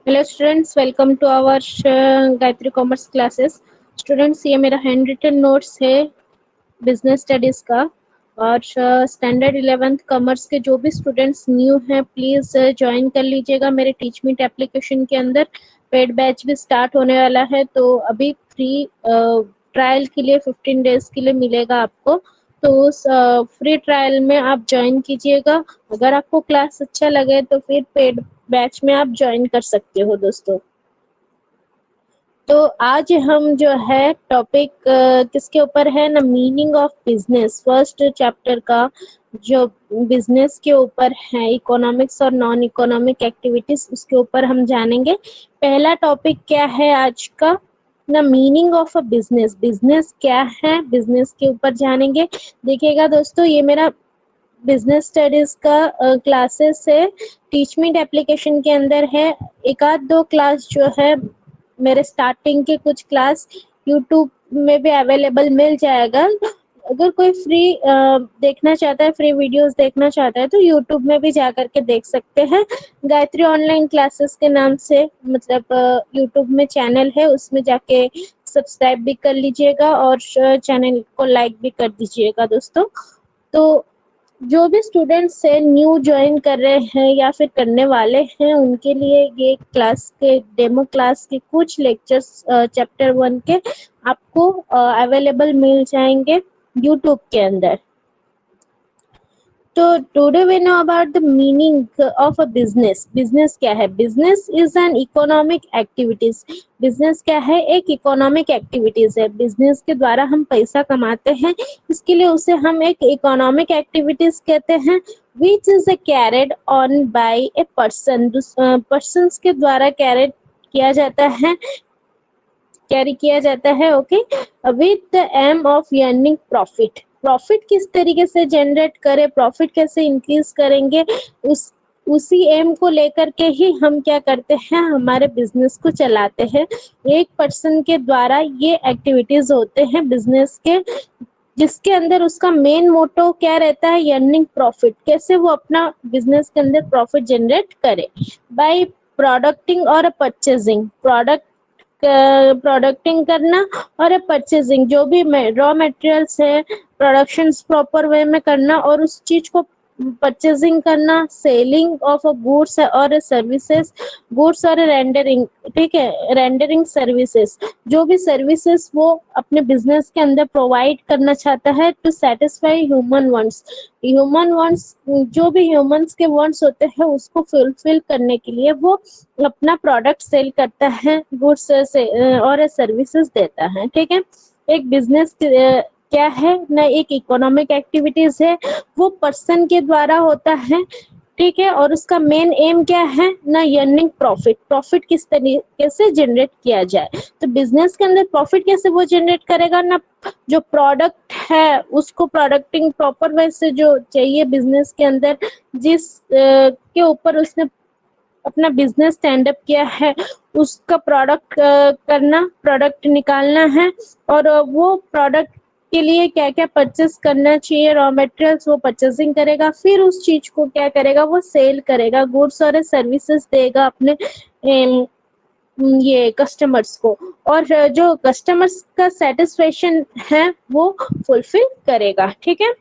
Hello students, welcome to our Gayatri commerce classes. Students, ये मेरा hand written notes है business studies का। और स्टैंडर्ड 11th कॉमर्स के जो भी स्टूडेंट्स न्यू हैं प्लीज़ ज्वाइन कर लीजिएगा मेरे टीच मीट एप्लीकेशन के अंदर। पेड बैच भी स्टार्ट होने वाला है, तो अभी फ्री ट्रायल के लिए 15 डेज के लिए मिलेगा आपको। तो उस फ्री ट्रायल में आप ज्वाइन कीजिएगा। अगर आपको क्लास अच्छा लगे तो फिर पेड बैच में आप ज्वाइन कर सकते हो दोस्तों। तो आज हम जो है टॉपिक किसके ऊपर है ना, meaning of business, first chapter का जो बिजनेस के ऊपर है, इकोनॉमिक्स और नॉन इकोनॉमिक एक्टिविटीज, उसके ऊपर हम जानेंगे। पहला टॉपिक क्या है आज का ना, meaning of a business. Business क्या है, बिजनेस के ऊपर जानेंगे। देखिएगा दोस्तों, ये मेरा बिजनेस स्टडीज का क्लासेस है, टीच मीट एप्लीकेशन के अंदर है। एक आध दो क्लास जो है मेरे स्टार्टिंग के कुछ क्लास यूट्यूब में भी अवेलेबल मिल जाएगा। अगर कोई फ्री देखना चाहता है, फ्री वीडियोस देखना चाहता है, तो यूट्यूब में भी जा करके देख सकते हैं। गायत्री ऑनलाइन क्लासेस के नाम से मतलब यूट्यूब में चैनल है, उसमें जाके सब्सक्राइब भी कर लीजिएगा और चैनल को लाइक भी कर दीजिएगा दोस्तों। तो जो भी स्टूडेंट्स है न्यू ज्वाइन कर रहे हैं या फिर करने वाले हैं, उनके लिए ये क्लास के डेमो क्लास के कुछ लेक्चर्स चैप्टर 1 के आपको अवेलेबल मिल जाएंगे यूट्यूब के अंदर। तो today we know about the meaning of a business. Business क्या है? Business is an economic activities. Business क्या है? एक इकोनॉमिक एक्टिविटीज है। बिजनेस के द्वारा हम पैसा कमाते हैं, इसके लिए उसे हम एक इकोनॉमिक एक्टिविटीज कहते हैं। Which is a carried on by a person. Persons के द्वारा कैरिड किया जाता है, कैरी किया जाता है, okay, with the aim of earning profit. Profit किस तरीके से जनरेट करें, प्रॉफिट कैसे इंक्रीज करेंगे, उसी एम को लेकर के ही हम क्या करते हैं, हमारे बिजनेस को चलाते हैं। एक पर्सन के द्वारा ये एक्टिविटीज होते हैं बिजनेस के, जिसके अंदर उसका मेन मोटो क्या रहता है, अर्निंग प्रॉफिट। कैसे वो अपना बिजनेस के अंदर प्रॉफिट जनरेट करे, बाय प्रोडक्टिंग और परचेजिंग। प्रोडक्टिंग करना और परचेजिंग, जो भी रॉ मटेरियल्स है, प्रोडक्शंस प्रॉपर वे में करना और उस चीज को परचेजिंग करना। सेलिंग ऑफ अ गुड्स और सर्विसेज, गुड्स और रेंडरिंग, ठीक है, रेंडरिंग सर्विसेज, जो भी सर्विसेज वो अपने बिजनेस के अंदर प्रोवाइड करना चाहता है to satisfy human wants. Human wants, जो भी ह्यूमंस के वांट्स होते हैं उसको फुलफिल करने के लिए वो अपना प्रोडक्ट सेल करता है, गुड्स से और सर्विसेज देता है, ठीक है। एक बिजनेस क्या है ना, एक इकोनॉमिक एक्टिविटीज है, वो पर्सन के द्वारा होता है, ठीक है। और उसका मेन एम क्या है ना, अर्निंग प्रॉफिट। प्रॉफिट किस तरीके से जनरेट किया जाए, तो बिजनेस के अंदर प्रॉफिट कैसे वो जनरेट करेगा ना, जो प्रोडक्ट है उसको प्रोडक्टिंग प्रॉपर वे से जो चाहिए बिजनेस के अंदर, जिस के ऊपर उसने अपना बिजनेस स्टैंड अप किया है, उसका प्रोडक्ट करना, प्रोडक्ट निकालना है। और वो प्रोडक्ट के लिए क्या क्या परचेस करना चाहिए, रॉ मटेरियल्स वो परचेसिंग करेगा, फिर उस चीज को क्या करेगा, वो सेल करेगा, गुड्स और सर्विसेज देगा अपने ये कस्टमर्स को। और जो कस्टमर्स का सेटिस्फेक्शन है वो फुलफिल करेगा, ठीक है।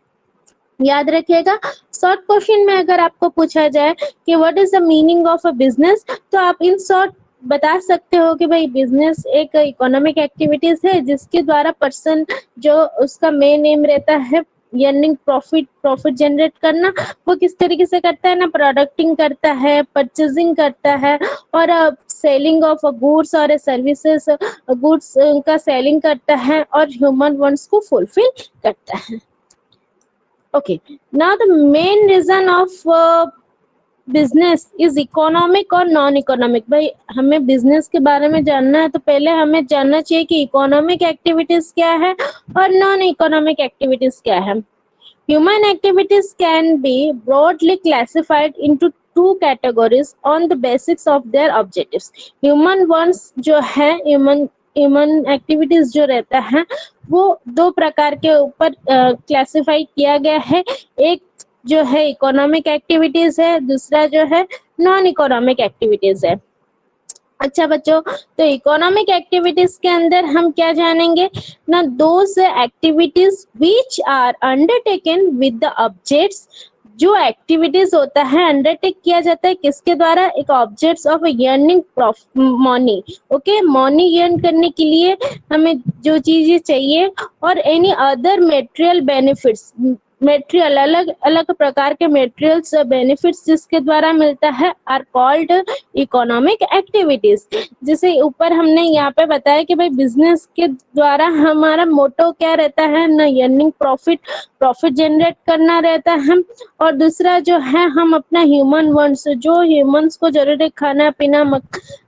याद रखिएगा, शॉर्ट क्वेश्चन में अगर आपको पूछा जाए कि what is the meaning of a business, तो आप इन शॉर्ट बता सकते हो कि भाई बिजनेस एक इकोनॉमिक एक्टिविटीज है जिसके द्वारा पर्सन, जो उसका मेन एम रहता है अर्निंग प्रॉफिट, प्रॉफिट जनरेट करना, वो किस तरीके से करता है ना, प्रोडक्टिंग करता है, परचेजिंग करता है और सेलिंग ऑफ गुड्स और सर्विसेज, गुड्स का सेलिंग करता है और ह्यूमन वांट्स को फुलफिल करता है। Okay, now the main reason of business is economic और नॉन इकोनॉमिक। भाई हमें बिजनेस के बारे में जानना है तो पहले हमें जानना चाहिए कि इकोनॉमिक एक्टिविटीज क्या है और नॉन इकोनॉमिक एक्टिविटीज क्या है। Human activities can be broadly classified into two categories on the basis of their objectives. Human wants जो है, ह्यूमन एक्टिविटीज जो रहता है वो दो प्रकार के ऊपर क्लासिफाई किया गया है। एक जो है इकोनॉमिक एक्टिविटीज है, दूसरा जो है नॉन इकोनॉमिक एक्टिविटीज है। अच्छा बच्चों, तो इकोनॉमिक एक्टिविटीज के अंदर हम क्या जानेंगे ना, those activities which are undertaken with the objects. जो एक्टिविटीज होता है अंडरटेक किया जाता है किसके द्वारा, एक objects of earning money. Okay, money earn करने के लिए हमें जो चीजें चाहिए, और any other material benefits, material अलग अलग प्रकार के मेटेरियल्स बेनिफिट्स जिसके द्वारा मिलता है, आर कॉल्ड इकोनॉमिक एक्टिविटीज। जैसे ऊपर हमने यहाँ पे बताया कि भाई बिजनेस के द्वारा हमारा मोटो क्या रहता है ना, अर्निंग प्रॉफिट, प्रॉफिट जनरेट करना रहता है। और दूसरा जो है, हम अपना ह्यूमन वांट्स, जो ह्यूमंस को जरूरत है, खाना पीना,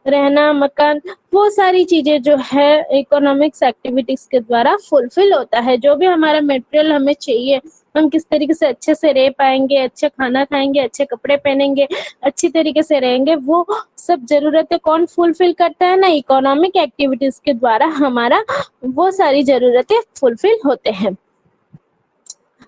रहना, मकान, वो सारी चीजें जो है इकोनॉमिक्स एक्टिविटीज के द्वारा फुलफिल होता है। जो भी हमारा मटेरियल हमें चाहिए, हम किस तरीके से अच्छे से रह पाएंगे, अच्छा खाना खाएंगे, अच्छे कपड़े पहनेंगे, अच्छी तरीके से रहेंगे, वो सब जरूरतें कौन फुलफिल करता है ना, इकोनॉमिक एक्टिविटीज के द्वारा हमारा वो सारी जरूरतें फुलफिल होते हैं।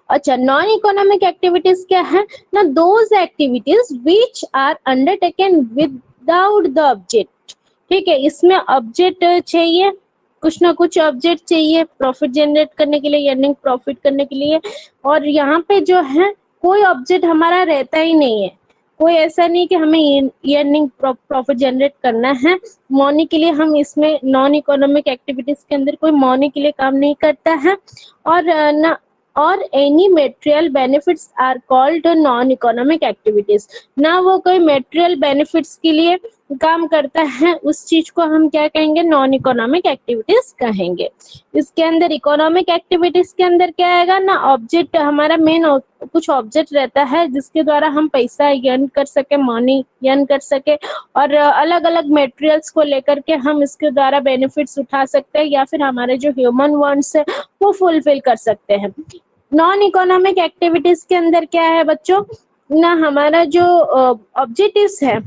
अच्छा, नॉन इकोनॉमिक एक्टिविटीज क्या है ना, those activities which are undertaken without the object. ठीक है, इसमें ऑब्जेक्ट चाहिए, कुछ ना कुछ ऑब्जेक्ट चाहिए प्रॉफिट जनरेट करने के लिए, अर्निंग प्रॉफिट करने के लिए। और यहाँ पे जो है कोई ऑब्जेक्ट हमारा रहता ही नहीं है, कोई ऐसा नहीं कि हमें अर्निंग प्रॉफिट जनरेट करना है मनी के लिए। हम इसमें नॉन इकोनॉमिक एक्टिविटीज के अंदर कोई मनी के लिए काम नहीं करता है। और ना, और any material benefits are called non economic activities. ना वो कोई मेटेरियल बेनिफिट्स के लिए काम करता है, उस चीज को हम क्या कहेंगे, नॉन इकोनॉमिक एक्टिविटीज कहेंगे। इसके अंदर इकोनॉमिक एक्टिविटीज के अंदर क्या आएगा ना, ऑब्जेक्ट हमारा मेन कुछ ऑब्जेक्ट रहता है जिसके द्वारा हम पैसा अर्न कर सके, मनी अर्न कर सके, और अलग अलग मटेरियल्स को लेकर के हम इसके द्वारा बेनिफिट्स उठा सकते हैं, या फिर हमारे जो ह्यूमन वांट्स है वो फुलफिल कर सकते हैं। नॉन इकोनॉमिक एक्टिविटीज के अंदर क्या है बच्चों ना, हमारा जो ऑब्जेक्टिव्स है,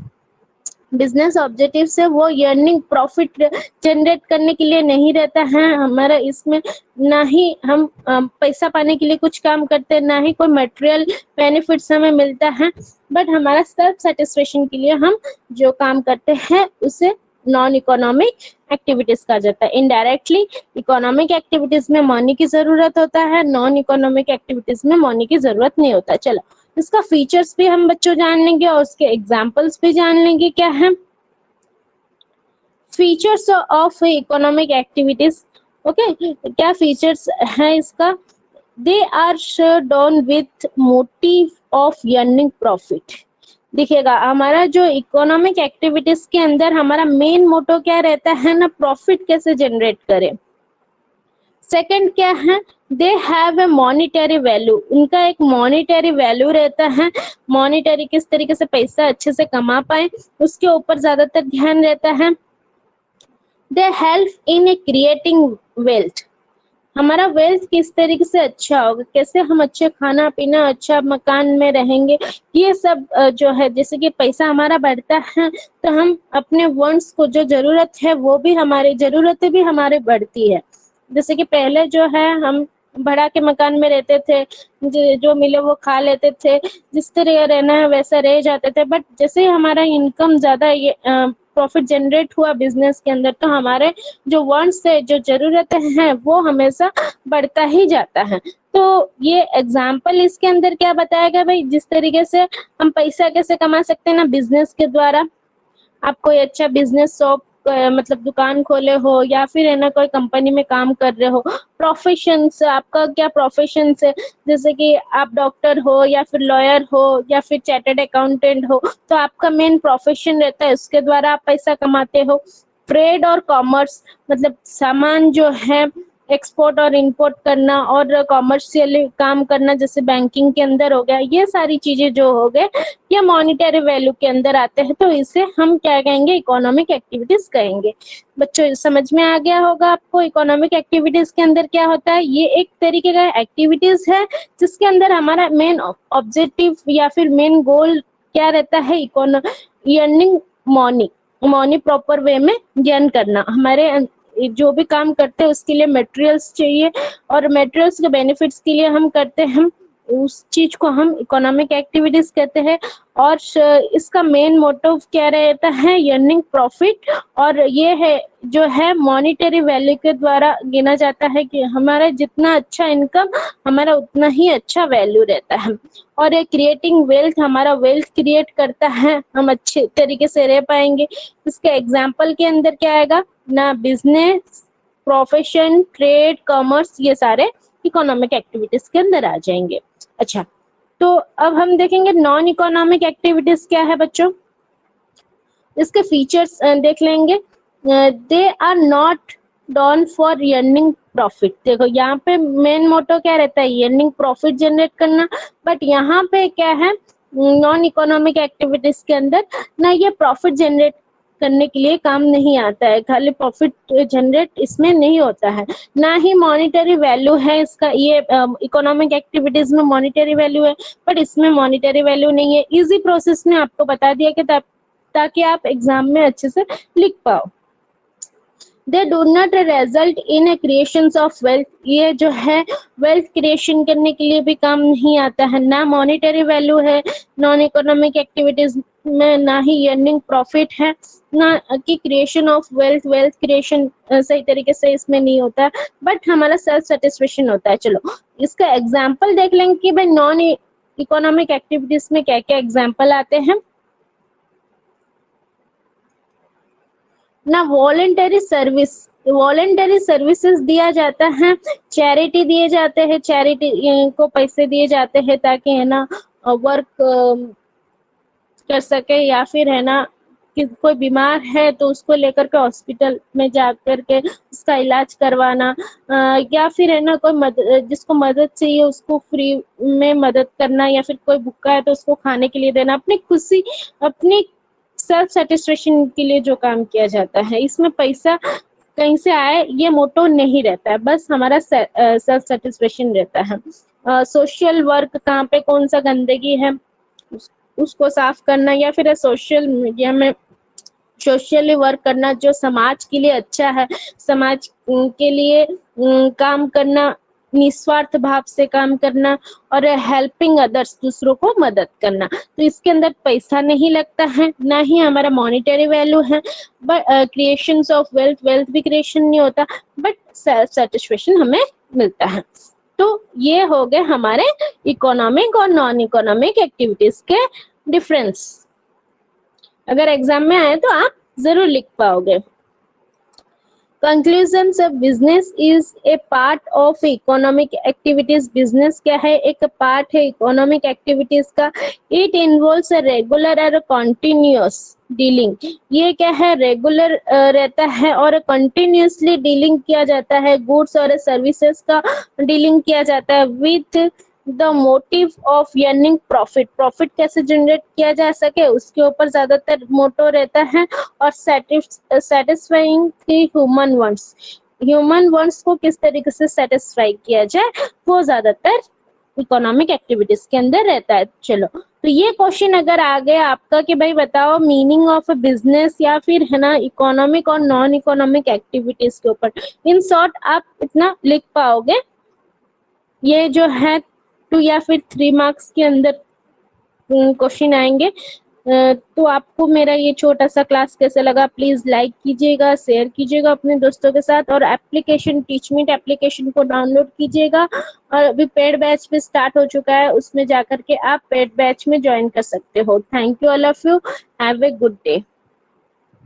बिजनेस ऑब्जेक्टिव्स है, वो अर्निंग प्रॉफिट जनरेट करने के लिए नहीं रहता है हमारा। इसमें ना ही हम पैसा पाने के लिए कुछ काम करते हैं, ना ही कोई मटेरियल बेनिफिट्स हमें मिलता है, बट हमारा सेल्फ सेटिस्फेक्शन के लिए हम जो काम करते हैं उसे नॉन इकोनॉमिक एक्टिविटीज कहा जाता है। इनडायरेक्टली इकोनॉमिक एक्टिविटीज में मनी की जरूरत होता है, नॉन इकोनॉमिक एक्टिविटीज में मनी की जरूरत नहीं होता। चलो, इसका फीचर्स भी हम बच्चों जान लेंगे और उसके एग्जाम्पल्स भी जान लेंगे। क्या है features of economic activities? Okay, क्या फीचर्स है इसका? They are done with motive of earning profit. देखिएगा, हमारा जो इकोनॉमिक एक्टिविटीज के अंदर हमारा मेन मोटो क्या रहता है ना, प्रॉफिट कैसे जनरेट करें। सेकंड क्या है, they have a monetary value, उनका एक मॉनिटरी वैल्यू रहता है। मॉनिटरी किस तरीके से पैसा अच्छे से कमा पाए उसके ऊपर ज्यादातर ध्यान रहता है। They help in A creating wealth, हमारा वेल्थ किस तरीके से अच्छा होगा, कैसे हम अच्छे खाना पीना, अच्छा मकान में रहेंगे, ये सब जो है, जैसे कि पैसा हमारा बढ़ता है तो हम अपने वांट्स को, जो जरूरत है वो भी, हमारी जरूरतें भी हमारे बढ़ती है। जैसे कि पहले जो है हम भाड़ा के मकान में रहते थे, जो मिले वो खा लेते थे, जिस तरह रहना है वैसा रह जाते थे। बट जैसे ही हमारा इनकम ज्यादा, ये प्रॉफिट जनरेट हुआ बिजनेस के अंदर, तो हमारे जो वांट्स है, जो जरूरतें हैं, वो हमेशा बढ़ता ही जाता है। तो ये एग्जाम्पल इसके अंदर क्या बताया गया भाई, जिस तरीके से हम पैसा कैसे कमा सकते हैं ना बिजनेस के द्वारा। आप कोई अच्छा बिजनेस शॉप, मतलब दुकान खोले हो, या फिर है ना कोई कंपनी में काम कर रहे हो, प्रोफेशन, आपका क्या प्रोफेशन है, जैसे कि आप डॉक्टर हो, या फिर लॉयर हो, या फिर चार्टर्ड अकाउंटेंट हो, तो आपका मेन प्रोफेशन रहता है, उसके द्वारा आप पैसा कमाते हो। ट्रेड और कॉमर्स, मतलब सामान जो है एक्सपोर्ट और इंपोर्ट करना, और कॉमर्शियल काम करना, जैसे बैंकिंग के अंदर हो गया, ये सारी चीजें जो हो गए ये मॉनिटरी वैल्यू के अंदर आते हैं, तो इसे हम क्या कहेंगे, इकोनॉमिक एक्टिविटीज कहेंगे। बच्चों समझ में आ गया होगा आपको इकोनॉमिक एक्टिविटीज के अंदर क्या होता है। ये एक तरीके का एक्टिविटीज है जिसके अंदर हमारा मेन ऑब्जेक्टिव या फिर मेन गोल क्या रहता है, earning money, money proper way में अर्न करना। हमारे जो भी काम करते हैं उसके लिए मटेरियल्स चाहिए, और मटेरियल्स के बेनिफिट्स के लिए हम करते हैं उस चीज को हम इकोनॉमिक एक्टिविटीज कहते हैं। और इसका मेन मोटिव क्या रहता है, अर्निंग प्रॉफिट। और ये है जो है मॉनिटरी वैल्यू के द्वारा गिना जाता है कि हमारा जितना अच्छा इनकम हमारा उतना ही अच्छा वैल्यू रहता है। और ये क्रिएटिंग वेल्थ, हमारा वेल्थ क्रिएट करता है, हम अच्छे तरीके से रह पाएंगे। इसके एग्जाम्पल के अंदर क्या आएगा ना, बिजनेस, प्रोफेशन, ट्रेड, कॉमर्स, ये सारे इकोनॉमिक एक्टिविटीज के अंदर आ जाएंगे। अच्छा, तो अब हम देखेंगे नॉन इकोनॉमिक एक्टिविटीज क्या है बच्चों। इसके फीचर्स देख लेंगे। They are not done for earning profit. देखो यहाँ पे मेन मोटो क्या रहता है, अर्निंग प्रॉफिट जनरेट करना। बट यहाँ पे क्या है, नॉन इकोनॉमिक एक्टिविटीज के अंदर ना ये प्रॉफिट जनरेट करने के लिए काम नहीं आता है, खाली प्रॉफिट जनरेट इसमें नहीं होता है, ना ही मॉनिटरी वैल्यू है इसका। ये इकोनॉमिक एक्टिविटीज में मॉनिटरी वैल्यू है, बट इसमें मॉनिटरी वैल्यू नहीं है। इजी प्रोसेस में आपको बता दिया कि ताकि आप एग्जाम में अच्छे से लिख पाओ। They do not result in creation of wealth. ये जो है वेल्थ क्रिएशन करने के लिए भी काम नहीं आता है, ना मॉनिटरी वैल्यू है नॉन इकोनॉमिक एक्टिविटीज में, ना ही अर्निंग प्रॉफिट है, ना कि creation of wealth. Wealth creation सही तरीके से इसमें नहीं होता, बट हमारा सेल्फ सेटिस्फेक्शन होता है। चलो इसका एग्जाम्पल देख लेंगे कि भाई नॉन इकोनॉमिक एक्टिविटीज में क्या क्या एग्जाम्पल आते हैं ना। वॉलेंटरी सर्विसेज दिया जाता है, चैरिटी दिए जाते हैं, चैरिटी को पैसे दिए जाते हैं ताकि है ना वर्क कर सके, या फिर है ना कि कोई बीमार है तो उसको लेकर के हॉस्पिटल में जा करके उसका इलाज करवाना, या फिर है ना कोई जिसको मदद चाहिए उसको फ्री में मदद करना, या फिर कोई भूखा है तो उसको खाने के लिए देना, अपनी खुशी, अपनी सेल्फ सेटिस्फेक्शन के लिए जो काम किया जाता है। इसमें पैसा कहीं से आए ये मोटो नहीं रहता है, बस हमारा सेल्फ सेटिस्फेक्शन रहता है। सोशल वर्क, कहाँ पे कौन सा गंदगी है उसको साफ करना, या फिर सोशल मीडिया में सोशली वर्क करना जो समाज के लिए अच्छा है, समाज के लिए काम करना, निस्वार्थ भाव से काम करना, और हेल्पिंग अदर्स, दूसरों को मदद करना। तो इसके अंदर पैसा नहीं लगता है, ना ही हमारा मॉनिटरी वैल्यू है, but creation of wealth, wealth भी क्रिएशन नहीं होता, बट सेल्फ सेटिस्फेक्शन हमें मिलता है। तो ये हो गए हमारे इकोनॉमिक और नॉन इकोनॉमिक एक्टिविटीज के डिफरेंस। अगर एग्जाम में आए तो आप जरूर लिख पाओगे। कंक्लूजन से, business is a part of economic activities. Business क्या है, एक पार्ट है इकोनॉमिक एक्टिविटीज का। इट इन्वॉल्व्स अ रेगुलर और कंटिन्यूअस डीलिंग। ये क्या है, रेगुलर रहता है और कंटिन्यूअसली डीलिंग किया जाता है, गुड्स और सर्विसेज का डीलिंग किया जाता है with the motive of earning profit. Profit कैसे जनरेट किया जा सके उसके ऊपर ज्यादातर मोटो रहता है, और satisfying the human wants. Human wants को किस तरीके से सेटिस्फाई किया जाए वो ज्यादातर इकोनॉमिक एक्टिविटीज के अंदर रहता है। चलो, तो ये क्वेश्चन अगर आ गया आपका कि भाई बताओ मीनिंग ऑफ बिजनेस या फिर है ना इकोनॉमिक और नॉन इकोनॉमिक एक्टिविटीज के ऊपर, इन शॉर्ट आप इतना लिख पाओगे। ये जो है 2 या फिर 3 मार्क्स के अंदर क्वेश्चन आएंगे। तो आपको मेरा ये छोटा सा क्लास कैसा लगा, प्लीज लाइक कीजिएगा, शेयर कीजिएगा अपने दोस्तों के साथ, और एप्लीकेशन टीचमेंट एप्लीकेशन को डाउनलोड कीजिएगा। और अभी पेड बैच भी स्टार्ट हो चुका है, उसमें जाकर के आप पेड बैच में ज्वाइन कर सकते हो। Thank you all of you, have a good day.